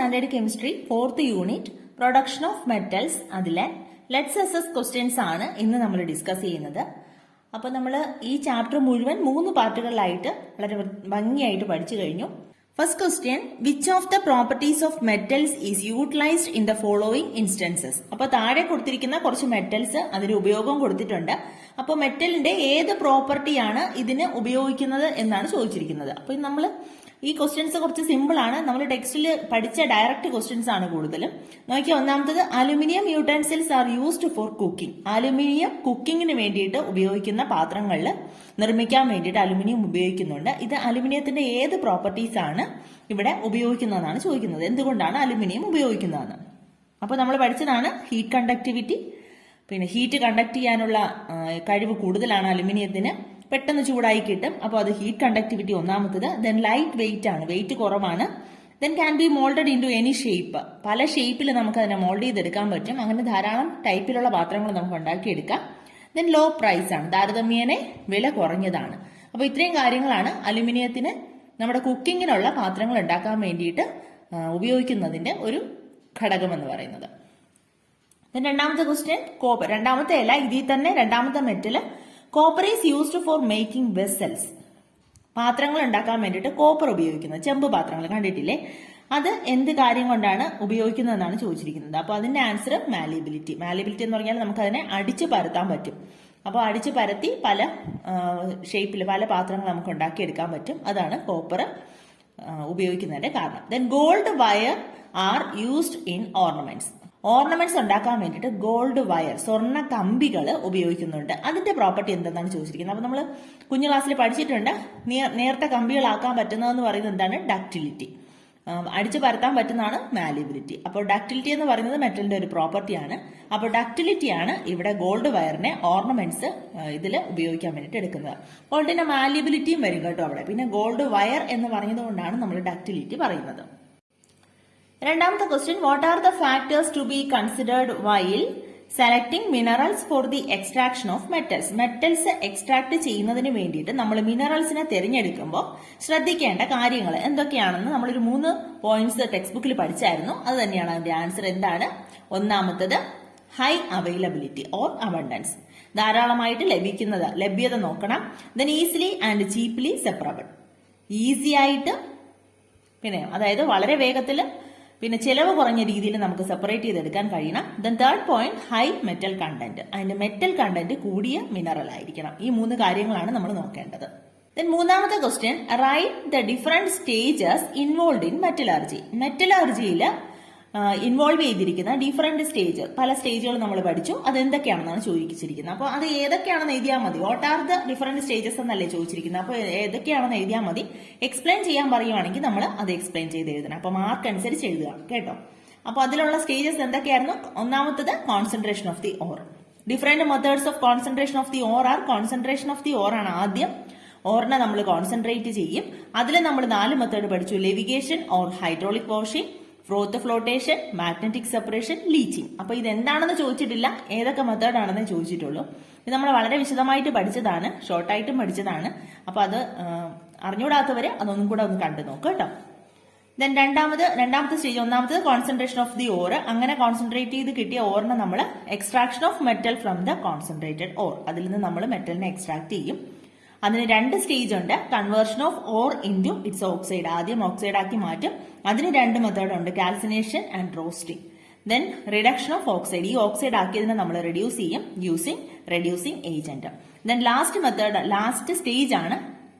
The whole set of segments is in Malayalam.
Standard chemistry 4th unit production of metals അതിലെ ലെറ്റ്സ് അസസ് ക്വസ്റ്റ്യൻസ് ആണ് ഇന്ന് നമ്മൾ ഡിസ്കസ് ചെയ്യുന്നത്. അപ്പോൾ നമ്മൾ ഈ ചാപ്റ്റർ മുഴുവൻ 3 പാർട്ടുകളിലായിട്ട് വളരെ ഭംഗിയായിട്ട് പഠിച്ചു കഴിഞ്ഞു. First question, which of the properties of metals is utilised in the following instances. അപ്പോൾ താഴെ കൊടുത്തിരിക്കുന്ന കുറച്ച് മെറ്റൽസ് അതിന് ഉപയോഗം കൊടുത്തിട്ടുണ്ട്. അപ്പോൾ മെറ്റലിന്റെ ഏത് പ്രോപ്പർട്ടിയാണ് ഇതിന് ഉപയോഗിക്കുന്നത് എന്നാണ് ചോദിച്ചിരിക്കുന്നത്. അപ്പോൾ നമ്മൾ ഈ ക്വസ്റ്റ്യൻസ് കുറച്ച് സിമ്പിൾ ആണ്. നമ്മൾ ടെക്സ്റ്റിൽ പഠിച്ച ഡയറക്റ്റ് ക്വസ്റ്റ്യൻസ് ആണ് കൂടുതലും. നോക്കിയാൽ ഒന്നാമത്തത്, aluminium utensils are used for cooking. Aluminium കുക്കിങ്ങിന് വേണ്ടിയിട്ട് ഉപയോഗിക്കുന്ന പാത്രങ്ങളിൽ നിർമ്മിക്കാൻ വേണ്ടിയിട്ട് അലുമിനിയം ഉപയോഗിക്കുന്നുണ്ട്. ഇത് അലുമിനിയത്തിന്റെ ഏത് പ്രോപ്പർട്ടീസ് ആണ് ഇവിടെ ഉപയോഗിക്കുന്നതെന്നാണ് ചോദിക്കുന്നത്. എന്തുകൊണ്ടാണ് അലുമിനിയം ഉപയോഗിക്കുന്നതെന്ന്. അപ്പോൾ നമ്മൾ പഠിച്ചതാണ് ഹീറ്റ് കണ്ടക്ടിവിറ്റി. പിന്നെ ഹീറ്റ് കണ്ടക്ട് ചെയ്യാനുള്ള കഴിവ് കൂടുതലാണ് അലുമിനിയത്തിന്, പെട്ടെന്ന് ചൂടായി കിട്ടും. അപ്പോൾ അത് ഹീറ്റ് കണ്ടക്ടിവിറ്റി ഒന്നാമത്തത്. ദെൻ ലൈറ്റ് വെയിറ്റ് ആണ്, വെയിറ്റ് കുറവാണ്. Then can be moulded into any shape. പല ഷേപ്പിൽ നമുക്ക് അതിനെ മോൾഡ് ചെയ്തെടുക്കാൻ പറ്റും. അങ്ങനെ ധാരാളം ടൈപ്പിലുള്ള പാത്രങ്ങൾ നമുക്ക് ഉണ്ടാക്കിയെടുക്കാം. ദെൻ ലോ പ്രൈസ് ആണ്, താരതമ്യേന വില കുറഞ്ഞതാണ്. അപ്പോൾ ഇത്രയും കാര്യങ്ങളാണ് അലുമിനിയത്തിന് നമ്മുടെ കുക്കിങ്ങിനുള്ള പാത്രങ്ങൾ ഉണ്ടാക്കാൻ വേണ്ടിയിട്ട് ഉപയോഗിക്കുന്നതിന്റെ ഒരു ഘടകം എന്ന് പറയുന്നത്. ദെൻ രണ്ടാമത്തെ ക്വസ്റ്റ്യൻ, കോപ്പർ. രണ്ടാമത്തെ അല്ല, ഇതിൽ തന്നെ രണ്ടാമത്തെ metal copper is used for making vessels. പാത്രങ്ങൾ ഉണ്ടാക്കാൻ വേണ്ടിയിട്ട് കോപ്പർ ഉപയോഗിക്കുന്നത്, ചെമ്പ് പാത്രങ്ങൾ കണ്ടിട്ടില്ലേ, അത് എന്ത് കാര്യം കൊണ്ടാണ് ഉപയോഗിക്കുന്നതെന്നാണ് ചോദിച്ചിരിക്കുന്നത്. അപ്പോൾ അതിന്റെ ആൻസർ മാലിബിലിറ്റി. മാലിബിലിറ്റി എന്ന് പറഞ്ഞാൽ നമുക്ക് അതിനെ അടിച്ചു പരത്താൻ പറ്റും. അപ്പോൾ അടിച്ചു പരത്തി പല ഷേപ്പിൽ പല പാത്രങ്ങൾ നമുക്ക് ഉണ്ടാക്കിയെടുക്കാൻ പറ്റും. അതാണ് കോപ്പർ ഉപയോഗിക്കുന്നതിന്റെ കാരണം. Then gold wire are used in ornaments. Ornaments ഉണ്ടാക്കാൻ വേണ്ടിയിട്ട് ഗോൾഡ് വയർ, സ്വർണ്ണ കമ്പികൾ ഉപയോഗിക്കുന്നുണ്ട്. അതിന്റെ പ്രോപ്പർട്ടി എന്തെന്നാണ് ചോദിച്ചിരിക്കുന്നത്. അപ്പൊ നമ്മൾ കുഞ്ഞു ക്ലാസ്സിൽ പഠിച്ചിട്ടുണ്ട്, നേർത്ത കമ്പികളാക്കാൻ പറ്റുന്നതെന്ന് പറയുന്നത് എന്താണ്? ഡക്റ്റിലിറ്റി. അടിച്ചു പരത്താൻ പറ്റുന്നതാണ് മാലിബിലിറ്റി. അപ്പോൾ ഡക്റ്റിലിറ്റി എന്ന് പറയുന്നത് മെറ്റലിന്റെ ഒരു പ്രോപ്പർട്ടിയാണ്. അപ്പോൾ ഡക്റ്റിലിറ്റിയാണ് ഇവിടെ ഗോൾഡ് വയറിനെ ഓർണമെന്റ്സ് ഇതിൽ ഉപയോഗിക്കാൻ വേണ്ടിയിട്ട് എടുക്കുന്നത്. ഗോൾഡിന്റെ മാലിബിലിറ്റിയും വരും കേട്ടോ അവിടെ. പിന്നെ ഗോൾഡ് വയർ എന്ന് പറഞ്ഞതുകൊണ്ടാണ് നമ്മൾ ഡക്റ്റിലിറ്റി പറയുന്നത്. രണ്ടാമത്തെ question, what are the factors to be considered while selecting minerals for the extraction of metals. Metals extract ചെയ്യുന്നതിന് വേണ്ടിയിട്ട് നമ്മൾ മിനറൽസിനെ തിരഞ്ഞെടുക്കുമ്പോൾ ശ്രദ്ധിക്കേണ്ട കാര്യങ്ങൾ എന്തൊക്കെയാണെന്ന് നമ്മളൊരു 3 പോയിന്റ്സ് ടെക്സ്റ്റ് ബുക്കിൽ പഠിച്ചായിരുന്നു. അത് തന്നെയാണ് അതിന്റെ ആൻസർ. എന്താണ്? ഒന്നാമത്തത് ഹൈ അവൈലബിലിറ്റി ഓർ അബണ്ടൻസ്, ധാരാളമായിട്ട് ലഭ്യത നോക്കണം. Then easily and ചീപ്ലി separable, easy ആയിട്ട്, പിന്നെ അതായത് വളരെ വേഗത്തിൽ, പിന്നെ ചിലവ് കുറഞ്ഞ രീതിയിൽ നമുക്ക് സെപ്പറേറ്റ് ചെയ്തെടുക്കാൻ കഴിയണം. Then third point, high metal content, അതിന്റെ മെറ്റൽ കണ്ടന്റ് കൂടിയ മിനറൽ ആയിരിക്കണം. ഈ 3 കാര്യങ്ങളാണ് നമ്മൾ നോക്കേണ്ടത്. ദെൻ മൂന്നാമത്തെ question, write the different stages involve in metallurgy. മെറ്റലർജിയിൽ ഇൻവോൾവ് ചെയ്തിരിക്കുന്ന ഡിഫറെന്റ് സ്റ്റേജ്, പല സ്റ്റേജുകൾ നമ്മൾ പഠിച്ചു. അത് എന്തൊക്കെയാണെന്നാണ് ചോദിച്ചിരിക്കുന്നത്. അപ്പോൾ അത് ഏതൊക്കെയാണെന്ന് എഴുതിയാൽ മതി. What are the different stages എന്നല്ലേ ചോദിച്ചിരിക്കുന്നത്. അപ്പോൾ ഏതൊക്കെയാണെന്ന് എഴുതിയാൽ മതി. എക്സ്പ്ലെയിൻ ചെയ്യാൻ പറയുവാണെങ്കിൽ നമ്മൾ അത് എക്സ്പ്ലെയിൻ ചെയ്ത് എഴുതണം. അപ്പോൾ മാർക്ക് അനുസരിച്ച് എഴുതുക കേട്ടോ. അപ്പോൾ അതിലുള്ള സ്റ്റേജസ് എന്തൊക്കെയായിരുന്നു? ഒന്നാമത്തത് concentration of the ore. Different methods of concentration of the ore are. Concentration of the ore ആണ് ആദ്യം. ഓറിനെ നമ്മൾ കോൺസെൻട്രേറ്റ് ചെയ്യും. അതിൽ നമ്മൾ 4 മെത്തേഡ് പഠിച്ചു. Levigation or hydraulic washing, ഫ്രോത്ത് flotation, magnetic separation, leaching. അപ്പൊ ഇത് എന്താണെന്ന് ചോദിച്ചിട്ടില്ല, ഏതൊക്കെ മെത്തേഡ് ആണെന്ന് ചോദിച്ചിട്ടുള്ളൂ. ഇത് നമ്മൾ വളരെ വിശദമായിട്ട് പഠിച്ചതാണ്, ഷോർട്ടായിട്ടും പഠിച്ചതാണ്. അപ്പൊ അത് അറിഞ്ഞുകൂടാത്തവര് അതൊന്നും കൂടെ ഒന്ന് കണ്ടു നോക്കുക കേട്ടോ. ദെൻ രണ്ടാമത്തെ സ്റ്റേജ്, ഒന്നാമത്തത് കോൺസെൻട്രേഷൻ ഓഫ് ദി ഓർ. അങ്ങനെ കോൺസെൻട്രേറ്റ് ചെയ്ത് കിട്ടിയ ഓറിനെ നമ്മൾ extraction of metal from the concentrated or, അതിൽ നിന്ന് നമ്മൾ മെറ്റലിനെ എക്സ്ട്രാക്ട് ചെയ്യും. അതിന് 2 സ്റ്റേജ് ഉണ്ട്. Conversion of or into it's oxide, ആദ്യം ഓക്സൈഡ് ആക്കി മാറ്റും. അതിന് 2 മെത്തേഡ് ഉണ്ട്, calcination and roasting. Then reduction of oxide, ഈ ഓക്സൈഡ് ആക്കിയതിനെ നമ്മൾ റെഡ്യൂസ് ചെയ്യും using reducing agent. Then last stage ആണ്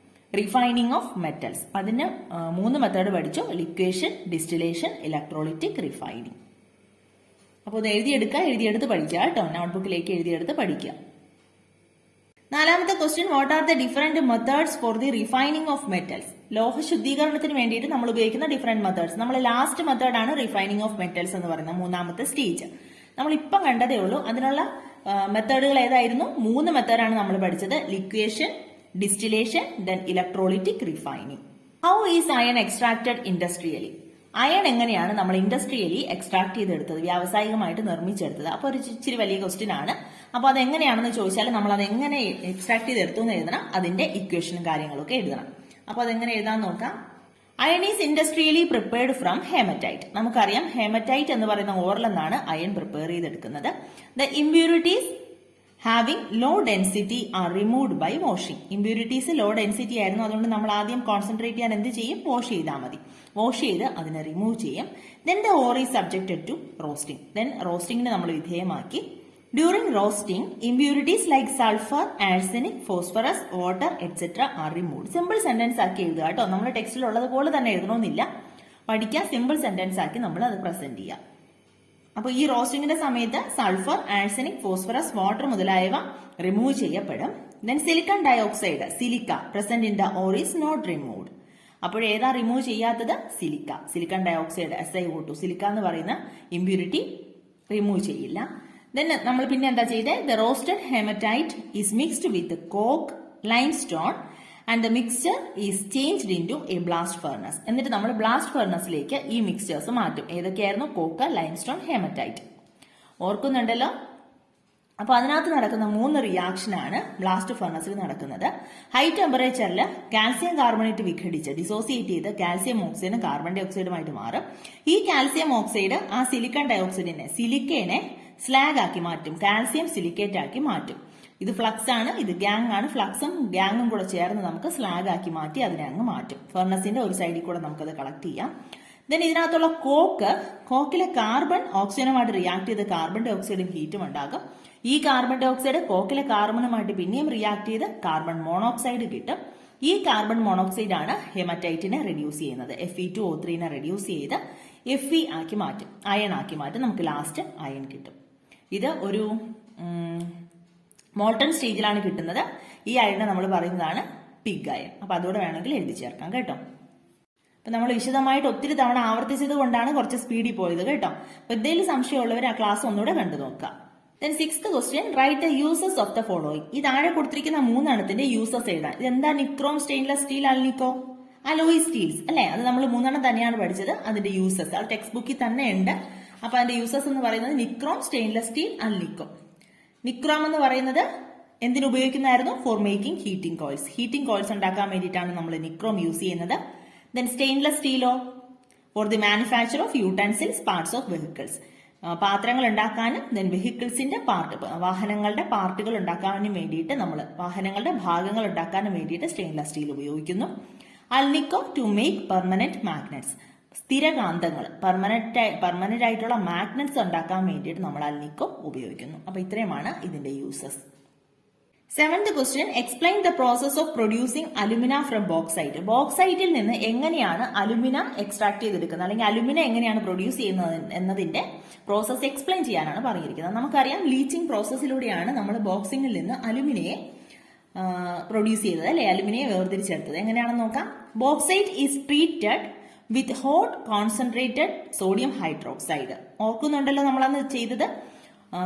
റിഫൈനിങ് ഓഫ് മെറ്റൽസ്. അതിന് 3 മെത്തേഡ് പഠിച്ചു, ലിക്വേഷൻ, ഡിസ്റ്റിലേഷൻ, ഇലക്ട്രോളിറ്റിക് റിഫൈനിങ്. അപ്പോൾ ഇത് എഴുതിയെടുത്ത് പഠിക്കുക കേട്ടോ. നോട്ട്ബുക്കിലേക്ക് എഴുതിയെടുത്ത് പഠിക്കുക. നാലാമത്തെ question, what are the different methods for the refining of metals. ലോഹ ശുദ്ധീകരണത്തിന് വേണ്ടിയിട്ട് നമ്മൾ ഉപയോഗിക്കുന്ന ഡിഫറെന്റ് മെത്തേഡ്സ്. നമ്മൾ ലാസ്റ്റ് മെത്തേഡ് ആണ് റിഫൈനിങ് ഓഫ് മെറ്റൽസ് എന്ന് പറയുന്ന 3ാമത്തെ സ്റ്റേജ്. നമ്മൾ ഇപ്പം കണ്ടതേ ഉള്ളൂ. അതിനുള്ള മെത്തേഡുകൾ ഏതായിരുന്നു? 3 മെത്തേഡാണ് നമ്മൾ പഠിച്ചത്. Liquation, distillation, then electrolytic refining. How is iron extracted industrially. Iron എങ്ങനെയാണ് നമ്മൾ ഇൻഡസ്ട്രിയലി എക്സ്ട്രാക്ട് ചെയ്തെടുത്തത്, വ്യാവസായികമായിട്ട് നിർമ്മിച്ചെടുത്തത്. അപ്പോൾ ഒരു ഇച്ചിരി വലിയ ക്വസ്റ്റ്യൻ ആണ്. അപ്പോൾ അതെങ്ങനെയാണെന്ന് ചോദിച്ചാൽ നമ്മൾ അത് എങ്ങനെ എക്സ്ട്രാക്ട് ചെയ്തെടുത്തു എന്ന് എഴുതണം. അതിന്റെ ഇക്വേഷനും കാര്യങ്ങളൊക്കെ എഴുതണം. അപ്പോൾ അതെങ്ങനെ എഴുതാൻ നോക്കാം. Iron is industrially prepared from haematite. നമുക്കറിയാം ഹേമറ്റൈറ്റ് എന്ന് പറയുന്ന ഓറിൽ നിന്നാണ് അയൺ പ്രിപ്പയർ ചെയ്തെടുക്കുന്നത്. The impurities having low density are removed by washing. Impurities low density ആയിരുന്നു, അതുകൊണ്ട് നമ്മൾ ആദ്യം കോൺസെൻട്രേറ്റ് ചെയ്യാൻ എന്ത് ചെയ്യും? വാഷ് ചെയ്താൽ മതി. വാഷ് ചെയ്ത് അതിനെ റിമൂവ് ചെയ്യും. Then the ore is subjected to roasting. Then റോസ്റ്റിംഗിന് നമ്മൾ വിധേയമാക്കി. During roasting impurities like sulphur, arsenic, phosphorus, water etcetera are removed. Simple sentence ആക്കി എഴുതുക കേട്ടോ. നമ്മുടെ ടെക്സ്റ്റിൽ ഉള്ളതുപോലെ തന്നെ എഴുതണമെന്നില്ല, പഠിക്കാൻ സിമ്പിൾ സെന്റൻസ് ആക്കി നമ്മൾ അത് പ്രസന്റ് ചെയ്യാം. അപ്പൊ ഈ റോസ്റ്റിംഗിന്റെ സമയത്ത് സൾഫർ, ആഴ്സനിക്, ഫോസ്ഫറസ്, വാട്ടർ മുതലായവ റിമൂവ് ചെയ്യപ്പെടും. Then silicon dioxide, silica present in the ore is not removed. അപ്പോഴേതാ റിമൂവ് ചെയ്യാത്തത്? Silica. Silicon dioxide SiO2, silica എന്ന് പറയുന്ന ഇമ്പ്യൂരിറ്റി റിമൂവ് ചെയ്യില്ല. ദെൻ നമ്മൾ പിന്നെ എന്താ ചെയ്തത്? The roasted hematite is mixed with coke, limestone and the mixture is changed in to a blast furnace. എന്നിട്ട് നമ്മൾ ബ്ലാസ്റ്റ് ഫർണസിലേക്ക് ഈ മിക്സ്ചേഴ്സ് മാറ്റും. ഏതൊക്കെയായിരുന്നു? Coke, limestone, hematite. ഓർക്കുന്നുണ്ടല്ലോ? അപ്പൊ അതിനകത്ത് നടക്കുന്ന 3 റിയാക്ഷനാണ് ബ്ലാസ്റ്റ് ഫർണസിൽ നടക്കുന്നത്. ഹൈ ടെമ്പറേച്ചറിൽ കാൽസ്യം കാർബണേറ്റ് വിഘടിച്ച് ഡിസോസിയേറ്റ് ചെയ്ത് കാൽസ്യം ഓക്സൈഡും കാർബൺ ഡൈ ഓക്സൈഡുമായിട്ട് മാറും. ഈ കാൽസ്യം ഓക്സൈഡ് ആ സിലിക്കൺ ഡയോക്സൈഡിനെ, സിലിക്കേനെ സ്ലാഗ് ആക്കി മാറ്റും, കാൽസ്യം സിലിക്കേറ്റ് ആക്കി മാറ്റും. ഇത് ഫ്ലക്സ് ആണ്, ഇത് ഗ്യാങ് ആണ്. ഫ്ലക്സും ഗ്യാങ്ങും കൂടെ ചേർന്ന് നമുക്ക് സ്ലാഗ് ആക്കി മാറ്റി അതിനെ അങ്ങ് മാറ്റും. ഫർണസിന്റെ ഒരു സൈഡിൽ കൂടെ നമുക്കത് കളക്ട് ചെയ്യാം. ദെൻ ഇതിനകത്തുള്ള കോക്കിലെ കാർബൺ ഓക്സിജനുമായിട്ട് റിയാക്ട് ചെയ്ത് കാർബൺ ഡൈ ഓക്സൈഡും ഹീറ്റും ഉണ്ടാകും. ഈ കാർബൺ ഡൈ ഓക്സൈഡ് കോക്കിലെ കാർബണുമായിട്ട് പിന്നെയും റിയാക്ട് ചെയ്ത് കാർബൺ മോണോക്സൈഡ് കിട്ടും. ഈ കാർബൺ മോണോക്സൈഡ് ആണ് ഹെമറ്റൈറ്റിനെ റെഡ്യൂസ് ചെയ്യുന്നത്. Fe2O3 റെഡ്യൂസ് ചെയ്ത് Fe ആക്കി മാറ്റും, അയൺ ആക്കി മാറ്റും. നമുക്ക് ലാസ്റ്റ് അയൺ കിട്ടും. ഇത് ഒരു മോൾട്ടൺ സ്റ്റേജിലാണ് കിട്ടുന്നത്. ഈ അയണിനെ നമ്മൾ പറയുന്നതാണ് പിഗ് അയൺ. അപ്പൊ അതോടെ വേണമെങ്കിൽ എഴുതി ചേർക്കാം കേട്ടോ. അപ്പൊ നമ്മൾ വിശദമായിട്ട് ഒത്തിരി തവണ ആവർത്തിച്ചത് കൊണ്ടാണ് കുറച്ച് സ്പീഡിൽ പോയത് കേട്ടോ. അപ്പൊ എന്തെങ്കിലും സംശയമുള്ളവർ ആ ക്ലാസ് ഒന്നുകൂടെ കണ്ടു നോക്കാം. Then 6th question, write the uses of the following. ഈ താഴെ കൊടുത്തിരിക്കുന്ന 3 എണ്ണത്തിന്റെ യൂസസ് എഴുതാൻ. ഇതെന്താ? Nichrome, stainless steel, alnico, alloy steels അല്ലെ? അത് നമ്മൾ 3 എണ്ണം തന്നെയാണ് പഠിച്ചത്. അതിന്റെ യൂസസ് അത് ടെക്സ്റ്റ് ബുക്കിൽ തന്നെ ഉണ്ട്. അപ്പൊ അതിന്റെ യൂസസ് എന്ന് പറയുന്നത് nichrome, stainless steel, alnico. Nichrome എന്ന് പറയുന്നത് എന്തിനു ഉപയോഗിക്കുന്നതായിരുന്നു? For making heating coils. Heating coils ഉണ്ടാക്കാൻ വേണ്ടിയിട്ടാണ് നമ്മൾ നിക്രോം യൂസ് ചെയ്യുന്നത്. ദെൻ സ്റ്റെയിൻലെസ് സ്റ്റീലോ for the manufacture of utensils, parts of vehicles. പാത്രങ്ങൾ ഉണ്ടാക്കാനും ദെൻ വെഹിക്കിൾസിന്റെ വാഹനങ്ങളുടെ പാർട്ടുകൾ ഉണ്ടാക്കാനും വേണ്ടിയിട്ട് നമ്മൾ വാഹനങ്ങളുടെ ഭാഗങ്ങൾ ഉണ്ടാക്കാനും വേണ്ടിയിട്ട് സ്റ്റെയിൻലെസ് സ്റ്റീൽ ഉപയോഗിക്കുന്നു. Alnico to make permanent magnets. സ്ഥിരകാന്തങ്ങൾ, പെർമനന്റ് ആയിട്ടുള്ള മാഗ്നറ്റ്സ് ഉണ്ടാക്കാൻ വേണ്ടിയിട്ട് നമ്മൾ അൽനിക്കോ ഉപയോഗിക്കുന്നു. അപ്പൊ ഇത്രയുമാണ് ഇതിന്റെ uses. 7th question, explain the process of producing alumina from bauxite. ബോക്സൈറ്റിൽ നിന്ന് എങ്ങനെയാണ് അലുമിന എക്സ്ട്രാക്ട് ചെയ്തെടുക്കുന്നത്, അല്ലെങ്കിൽ അലുമിന എങ്ങനെയാണ് പ്രൊഡ്യൂസ് ചെയ്യുന്നത് എന്നതിന്റെ പ്രോസസ് എക്സ്പ്ലെയിൻ ചെയ്യാനാണ് പറഞ്ഞിരിക്കുന്നത്. നമുക്കറിയാം ലീച്ചിങ് പ്രോസസ്സിലൂടെയാണ് നമ്മൾ ബോക്സിംഗിൽ നിന്ന് അലുമിനയെ പ്രൊഡ്യൂസ് ചെയ്തത് അല്ലെ, അലുമിനയെ വേർതിരിച്ചെടുത്തത്. എങ്ങനെയാണെന്ന് നോക്കാം. Bauxite is treated with hot concentrated sodium hydroxide. ഓർക്കുന്നുണ്ടല്ലോ നമ്മളന്ന് ചെയ്തത്.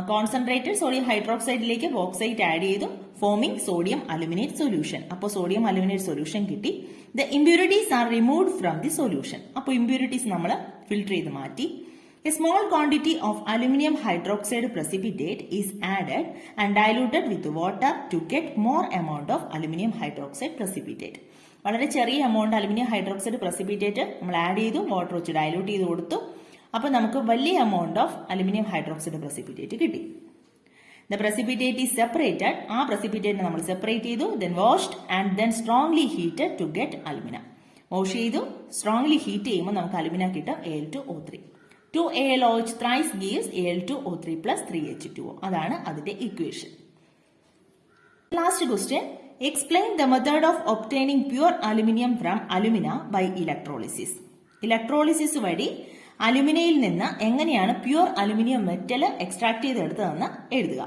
കോൺസെൻട്രേറ്റഡ് സോഡിയം ഹൈഡ്രോക്സൈഡിലേക്ക് ബോക്സൈറ്റ് ആഡ് ചെയ്തു, ഫോമിംഗ് സോഡിയം അലുമിനേറ്റ് സൊല്യൂഷൻ. അപ്പോൾ സോഡിയം അലുമിനേറ്റ് സൊല്യൂഷൻ കിട്ടി. The impurities are removed from the solution. അപ്പോൾ ഇമ്പ്യൂരിറ്റീസ് നമ്മൾ ഫിൽട്ടർ ചെയ്ത് മാറ്റി. A small quantity of aluminium hydroxide precipitate is added and diluted with water to get more amount of aluminum hydroxide precipitate. വളരെ ചെറിയ എമൗണ്ട് അലുമിനിയം ഹൈഡ്രോക്സൈഡ് precipitate നമ്മൾ ആഡ് ചെയ്തു, വാട്ടർ വെച്ച് ഡയലൂട്ട് ചെയ്ത് കൊടുത്തു. അപ്പൊ നമുക്ക് വലിയ amount of aluminium hydroxide precipitate കിട്ടി. The precipitate is separated. ആ precipitate നമ്മൾ സെപ്പറേറ്റ് ചെയ്തു. then washed and then strongly heated to get alumina. Wash ചെയ്തു, സ്ട്രോങ്ലി ഹീറ്റ് ചെയ്യുമ്പോൾ നമുക്ക് അലുമിന കിട്ടും, Al2O3. 2AlOH thrice gives Al2O3 plus 3H2O. അതാണ് അതിന്റെ equation. Last question, explain the method of obtaining pure aluminium from alumina by electrolysis. Electrolysis വഴി അലുമിനയിൽ നിന്ന് എങ്ങനെയാണ് പ്യുവർ അലുമിനിയം മെറ്റൽ എക്സ്ട്രാക്ട് ചെയ്തെടുത്തതെന്ന് എഴുതുക,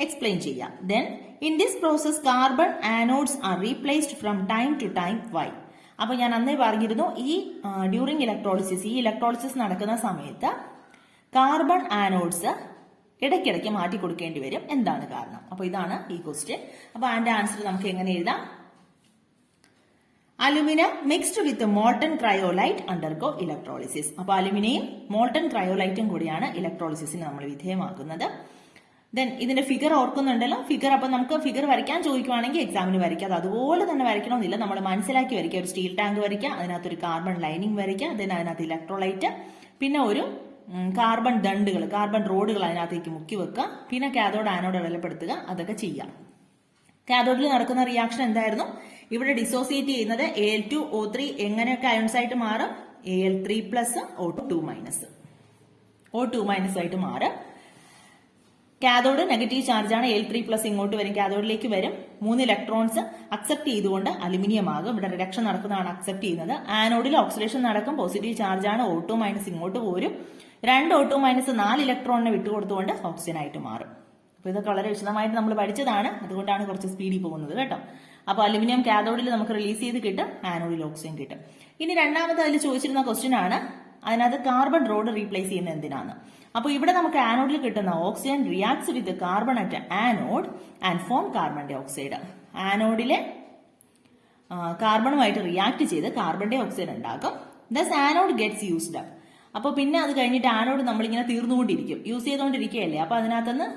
എക്സ്പ്ലെയിൻ ചെയ്യാം. Then in this process carbon anodes are replaced from time to time. Why? അപ്പൊ ഞാൻ അന്നേ പറഞ്ഞിരുന്നു, ഈ ഡ്യൂറിംഗ് ഇലക്ട്രോളിസിസ്, ഈ ഇലക്ട്രോളിസിസ് നടക്കുന്ന സമയത്ത് കാർബൺ ആനോഡ്സ് ഇടയ്ക്കിടയ്ക്ക് മാറ്റി കൊടുക്കേണ്ടി വരും. എന്താണ് കാരണം? അപ്പൊ ഇതാണ് ഈ ക്വസ്റ്റ്യൻ. അപ്പൊ അതിന്റെ ആൻസർ നമുക്ക് എങ്ങനെ എഴുതാം? അലുമിന മിക്സ്ഡ് വിത്ത് മോൾട്ടൺ ക്രയോലൈറ്റ് അണ്ടർഗോ ഇലക്ട്രോളിസിസ്. അപ്പൊ അലുമിനയും മോൾട്ടൺ ക്രയോലൈറ്റും കൂടിയാണ് ഇലക്ട്രോളിസിസിന് നമ്മൾ വിധേയമാക്കുന്നത്. ദെൻ ഇതിന്റെ ഫിഗർ ഓർക്കുന്നുണ്ടല്ലോ. ഫിഗർ അപ്പം നമുക്ക് ഫിഗർ വരയ്ക്കാൻ ചോദിക്കുവാണെങ്കിൽ എക്സാമിന് വരയ്ക്കുക. അത് അതുപോലെ തന്നെ വരയ്ക്കണമെന്നില്ല, നമ്മൾ മനസ്സിലാക്കി വരയ്ക്കുക. ഒരു സ്റ്റീൽ ടാങ്ക് വരയ്ക്കുക, അതിനകത്തൊരു കാർബൺ ലൈനിങ് വരയ്ക്കുക, ദെൻ അതിനകത്ത് ഇലക്ട്രോലൈറ്റ്, പിന്നെ ഒരു കാർബൺ ദണ്ടുകൾ, കാർബൺ റോഡുകൾ അതിനകത്തേക്ക് മുക്കി വെക്കുക, പിന്നെ കാഥോഡ് ആനോഡ് വെള്ളപ്പെടുത്തുക. അതൊക്കെ ചെയ്യാം. കാഥോഡിൽ നടക്കുന്ന റിയാക്ഷൻ എന്തായിരുന്നു? ഇവിടെ ഡിസോസിയേറ്റ് ചെയ്യുന്നത് Al2O3 എങ്ങനെയൊക്കെ അയോൺസ് ആയിട്ട് മാറും? Al3+ O2- ആയിട്ട് മാറും. കാഥോഡ് നെഗറ്റീവ് ചാർജ് ആണ്, Al3+ ഇങ്ങോട്ട് വരും, കാഥോഡിലേക്ക് വരും. 3 ഇലക്ട്രോൺസ് അക്സെപ്റ്റ് ചെയ്തുകൊണ്ട് അലുമിനിയം ആകും. ഇവിടെ റിഡക്ഷൻ നടക്കുന്നതാണ് അക്സെപ്റ്റ് ചെയ്യുന്നത്. ആനോഡിൽ ഓക്സിഡേഷൻ നടക്കും, പോസിറ്റീവ് ചാർജ് ആണ്, O2- ഇങ്ങോട്ട് പോരും. 2 O2- 4 ഇലക്ട്രോണിനെ വിട്ടുകൊടുത്തുകൊണ്ട് ഓക്സിജൻ ആയിട്ട് മാറും. അപ്പൊ ഇതൊക്കെ വളരെ വിശദമായിട്ട് നമ്മൾ പഠിച്ചതാണ്, അതുകൊണ്ടാണ് കുറച്ച് സ്പീഡിൽ പോകുന്നത് കേട്ടോ. അപ്പൊ അലുമിനിയം കാഥോഡിൽ നമുക്ക് റിലീസ് ചെയ്ത് കിട്ടും, ആനോഡിൽ ഓക്സിജൻ കിട്ടും. ഇനി രണ്ടാമത് അതിൽ ചോദിച്ചിരുന്ന ക്വസ്റ്റ്യൻ ആണ്, അതിനകത്ത് കാർബൺ റോഡ് റീപ്ലേസ് ചെയ്യുന്നത് എന്തിനാണ്? അപ്പൊ ഇവിടെ നമുക്ക് ആനോഡിൽ കിട്ടുന്ന oxygen reacts with carbon at anode and form carbon dioxide. ആനോഡിലെ കാർബണുമായിട്ട് റിയാക്ട് ചെയ്ത് കാർബൺ ഡൈ ഓക്സൈഡ് ഉണ്ടാക്കും. Thus anode gets used up. അപ്പോൾ പിന്നെ അത് കഴിഞ്ഞിട്ട് ആനോഡ് നമ്മളിങ്ങനെ തീർന്നുകൊണ്ടിരിക്കും, യൂസ് ചെയ്തുകൊണ്ടിരിക്കുകയല്ലേ. അപ്പൊ അതിനകത്തുനിന്ന്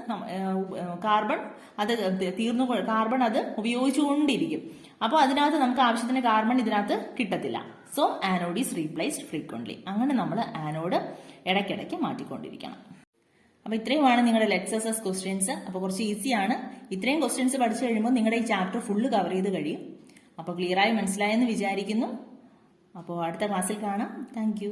കാർബൺ അത് ഉപയോഗിച്ചുകൊണ്ടിരിക്കും. അപ്പോൾ അതിനകത്ത് നമുക്ക് ആവശ്യത്തിന് കാർബൺ ഇതിനകത്ത് കിട്ടത്തില്ല. So anode is replaced frequently. അങ്ങനെ നമ്മൾ ആനോഡ് ഇടയ്ക്കിടയ്ക്ക് മാറ്റിക്കൊണ്ടിരിക്കണം. അപ്പൊ ഇത്രയുമാണ് നിങ്ങളുടെ ലെക്ചേഴ്സസ് ക്വസ്റ്റ്യൻസ്. അപ്പോൾ കുറച്ച് ഈസിയാണ്. ഇത്രയും ക്വസ്റ്റ്യൻസ് പഠിച്ചു കഴിയുമ്പോൾ നിങ്ങളുടെ ഈ ചാപ്റ്റർ ഫുള്ള് കവർ ചെയ്ത് കഴിയും. അപ്പോൾ ക്ലിയറായി മനസ്സിലായെന്ന് വിചാരിക്കുന്നു. അപ്പോൾ അടുത്ത ക്ലാസ്സിൽ കാണാം. താങ്ക്